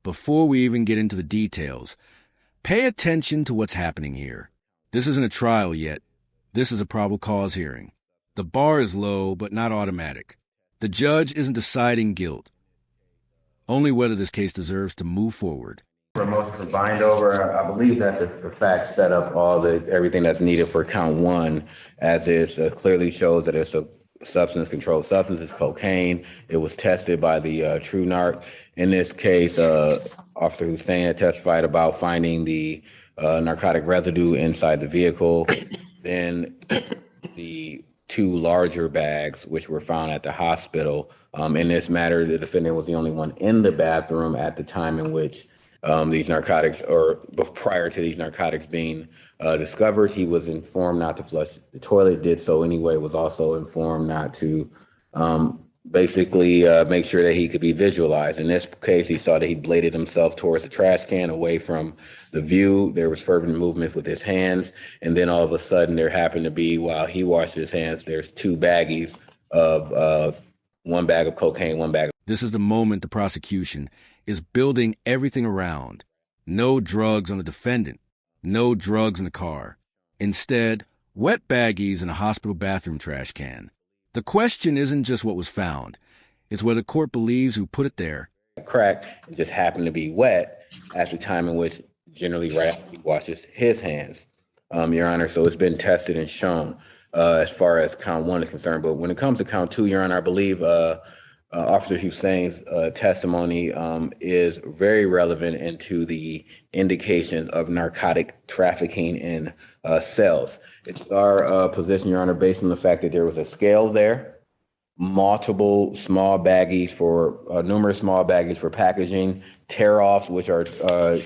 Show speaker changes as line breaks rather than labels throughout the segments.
before we even get into the details, pay attention to what's happening here. This isn't a trial yet. This is a probable cause hearing. The bar is low, but not automatic. The judge isn't deciding guilt, only whether this case deserves to move forward.
For a motion to bind over, I believe that the facts set up everything that's needed for count one, as is clearly shows that it's a controlled substance, it's cocaine. It was tested by the True Narc. In this case, Officer Hussein had testified about finding the narcotic residue inside the vehicle. Then the two larger bags, which were found at the hospital. In this matter, the defendant was the only one in the bathroom at the time in which these narcotics, or prior to these narcotics being discovered. He was informed not to flush the toilet, did so anyway, was also informed not to basically make sure that he could be visualized. In this case, he saw that he bladed himself towards the trash can away from the view. There was fervent movements with his hands. And then all of a sudden there happened to be, while he washed his hands, there's two baggies of one bag of cocaine, one bag.
This is the moment the prosecution is building everything around. No drugs on the defendant. No drugs in the car. Instead, wet baggies in a hospital bathroom trash can. The question isn't just what was found. It's whether the court believes who put it there.
Crack just happened to be wet at the time in which generally right after he washes his hands, Your Honor. So it's been tested and shown as far as count one is concerned. But when it comes to count two, Your Honor, I believe Officer Hussein's testimony is very relevant into the indications of narcotic trafficking in cells. It's our position, Your Honor, based on the fact that there was a scale there, multiple small baggies for numerous small baggies for packaging, tear-offs, which are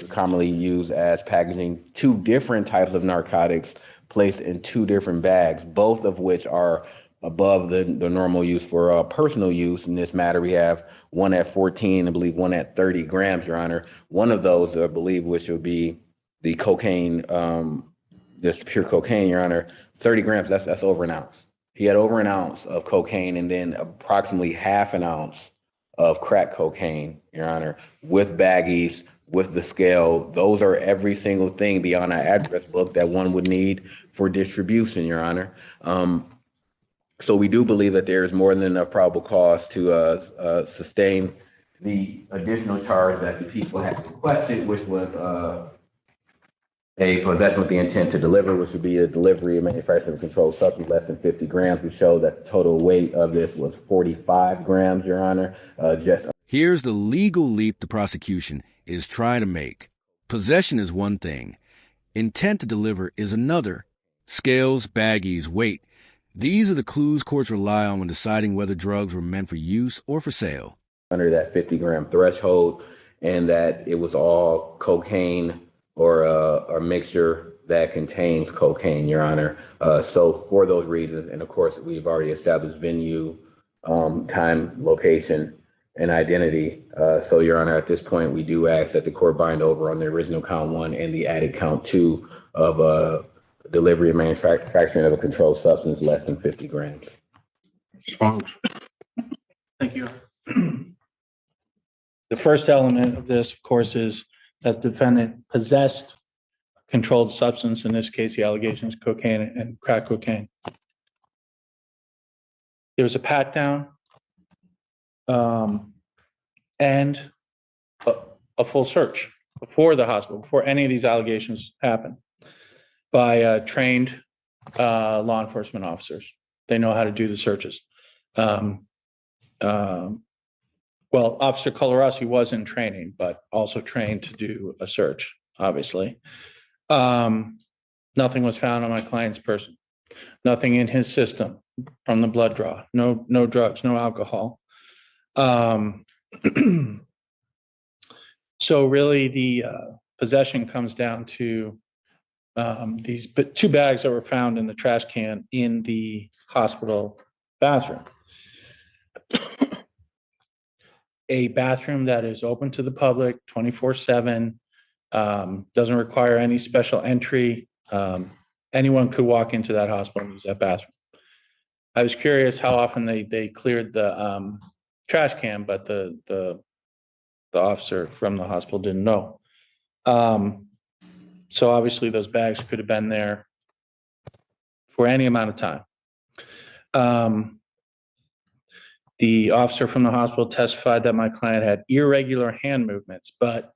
commonly used as packaging, two different types of narcotics placed in two different bags, both of which are above the normal use for personal use. In this matter, we have one at 14, I believe one at 30 grams, Your Honor. One of those, I believe, which would be the cocaine, this pure cocaine, Your Honor, 30 grams, that's over an ounce. He had over an ounce of cocaine and then approximately half an ounce of crack cocaine, Your Honor, with baggies, with the scale. Those are every single thing beyond an address book that one would need for distribution, Your Honor. So we do believe that there is more than enough probable cause to sustain the additional charge that the people had requested, which was a possession with the intent to deliver, which would be a delivery of manufactured and controlled substance less than 50 grams. We showed that the total weight of this was 45 grams, Your Honor.
Here's the legal leap the prosecution is trying to make. Possession is one thing. Intent to deliver is another. Scales, baggies, weight. These are the clues courts rely on when deciding whether drugs were meant for use or for sale.
Under that 50-gram threshold, and that it was all cocaine or a mixture that contains cocaine, Your Honor. So for those reasons, and of course, we've already established venue, time, location, and identity. So, Your Honor, at this point, we do ask that the court bind over on the original count one and the added count two of delivery and manufacturing of a controlled substance less than 50 grams.
Thank you. The first element of this, of course, is that the defendant possessed a controlled substance. In this case, the allegations cocaine and crack cocaine. There was a pat down and a full search before the hospital, before any of these allegations happened, by trained law enforcement officers. They know how to do the searches. Well, Officer Colorasi was in training, but also trained to do a search, obviously. Nothing was found on my client's person. Nothing in his system from the blood draw. No drugs, no alcohol. So really the possession comes down to these two bags that were found in the trash can in the hospital bathroom. A bathroom that is open to the public 24/7, doesn't require any special entry. Anyone could walk into that hospital and use that bathroom. I was curious how often they cleared the trash can, but the the officer from the hospital didn't know. So obviously those bags could have been there for any amount of time. The officer from the hospital testified that my client had irregular hand movements, but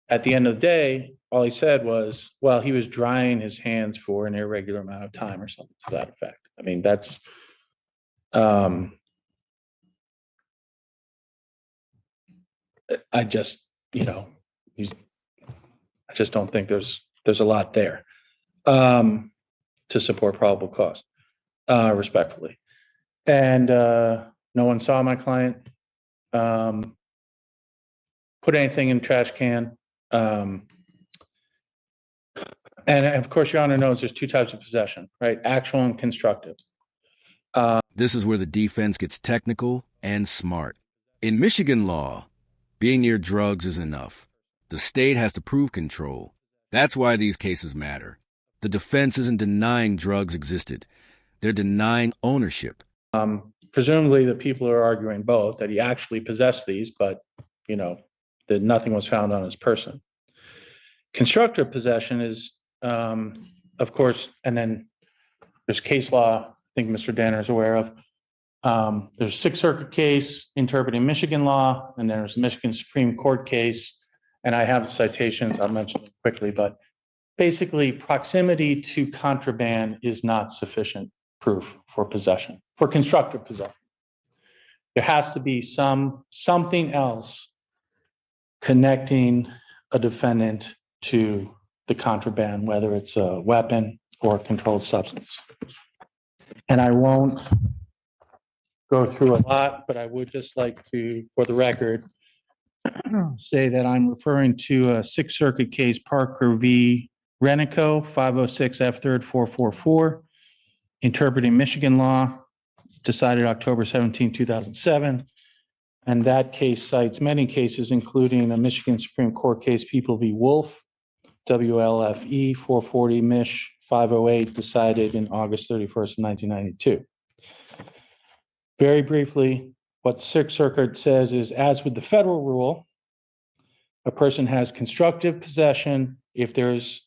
at the end of the day, all he said was, well, he was drying his hands for an irregular amount of time or something to that effect. I mean, that's, I just, I just don't think there's a lot there to support probable cause, respectfully. And no one saw my client put anything in the trash can. And of course, Your Honor knows there's two types of possession, right? Actual and constructive.
This is where the defense gets technical and smart. In Michigan law, being near drugs is enough. The state has to prove control. That's why these cases matter. The defense isn't denying drugs existed. They're denying ownership.
Presumably the people are arguing both, that he actually possessed these, but, that nothing was found on his person. Constructive possession is, of course, and then there's case law, I think Mr. Danner is aware of. There's a Sixth Circuit case interpreting Michigan law, and then there's a Michigan Supreme Court case. And I have the citations, I'll mention them quickly, but basically proximity to contraband is not sufficient proof for possession, for constructive possession. There has to be something else connecting a defendant to the contraband, whether it's a weapon or a controlled substance. And I won't go through a lot, but I would just like to, for the record, say that I'm referring to a Sixth Circuit case, Parker v. Renico, 506 F3rd 444, interpreting Michigan law, decided October 17, 2007. And that case cites many cases, including a Michigan Supreme Court case, People v. Wolf, WLFE 440 Mich 508, decided in August 31st, 1992. Very briefly, what the Sixth Circuit says is, as with the federal rule, a person has constructive possession if there's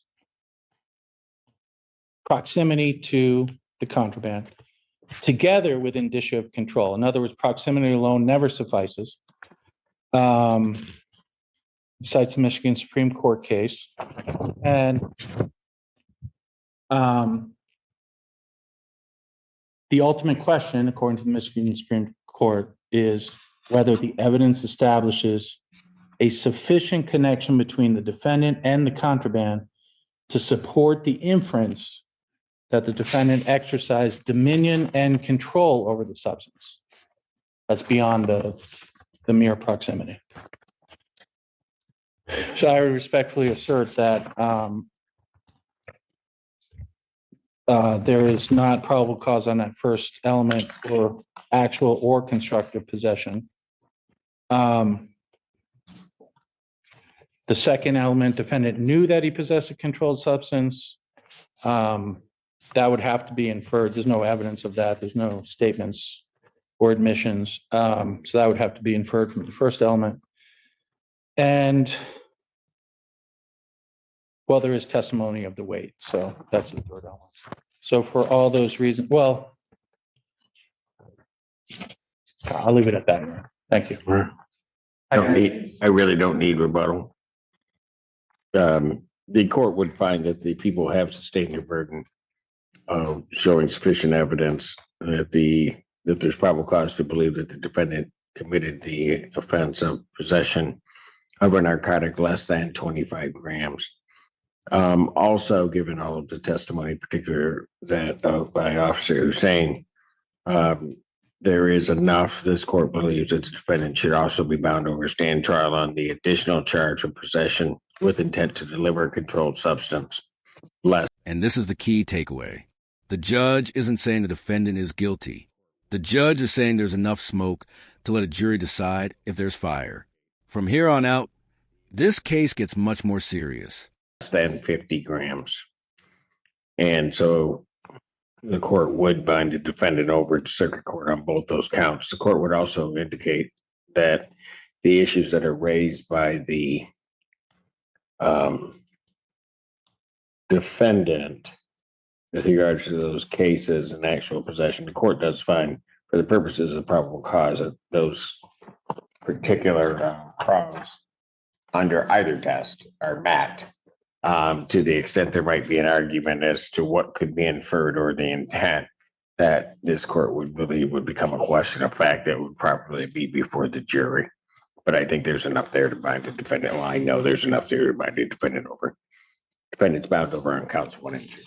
proximity to the contraband, together with indicia of control. In other words, proximity alone never suffices. Cites the Michigan Supreme Court case. And the ultimate question, according to the Michigan Supreme Court, is whether the evidence establishes a sufficient connection between the defendant and the contraband to support the inference that the defendant exercised dominion and control over the substance. That's beyond the mere proximity. So I respectfully assert that there is not probable cause on that first element for actual or constructive possession. The second element, defendant knew that he possessed a controlled substance. That would have to be inferred. There's no evidence of that. There's no statements or admissions. So that would have to be inferred from the first element. And, well, there is testimony of the weight. So that's the third element. So for all those reasons, well, I'll leave it at that. Thank you.
I really don't need rebuttal. The court would find that the people have sustained their burden of showing sufficient evidence that there's probable cause to believe that the defendant committed the offense of possession of a narcotic less than 25 grams. Also, given all of the testimony, in particular that by Officer Hussein, there is enough, this court believes that the defendant should also be bound to stand trial on the additional charge of possession with intent to deliver a controlled substance.
And this is the key takeaway. The judge isn't saying the defendant is guilty. The judge is saying there's enough smoke to let a jury decide if there's fire. From here on out, this case gets much more serious.
Less than 50 grams. And so the court would bind the defendant over to circuit court on both those counts. The court would also indicate that the issues that are raised by the defendant with regards to those cases and actual possession, the court does find, for the purposes of probable cause, that those particular prongs under either test are met. To the extent there might be an argument as to what could be inferred or the intent, that this court would believe would become a question of fact that would properly be before the jury. But I think there's enough there to bind the defendant. Well, I know there's enough there to bind the defendant over. Defendant's bound over on counts 1 and 2.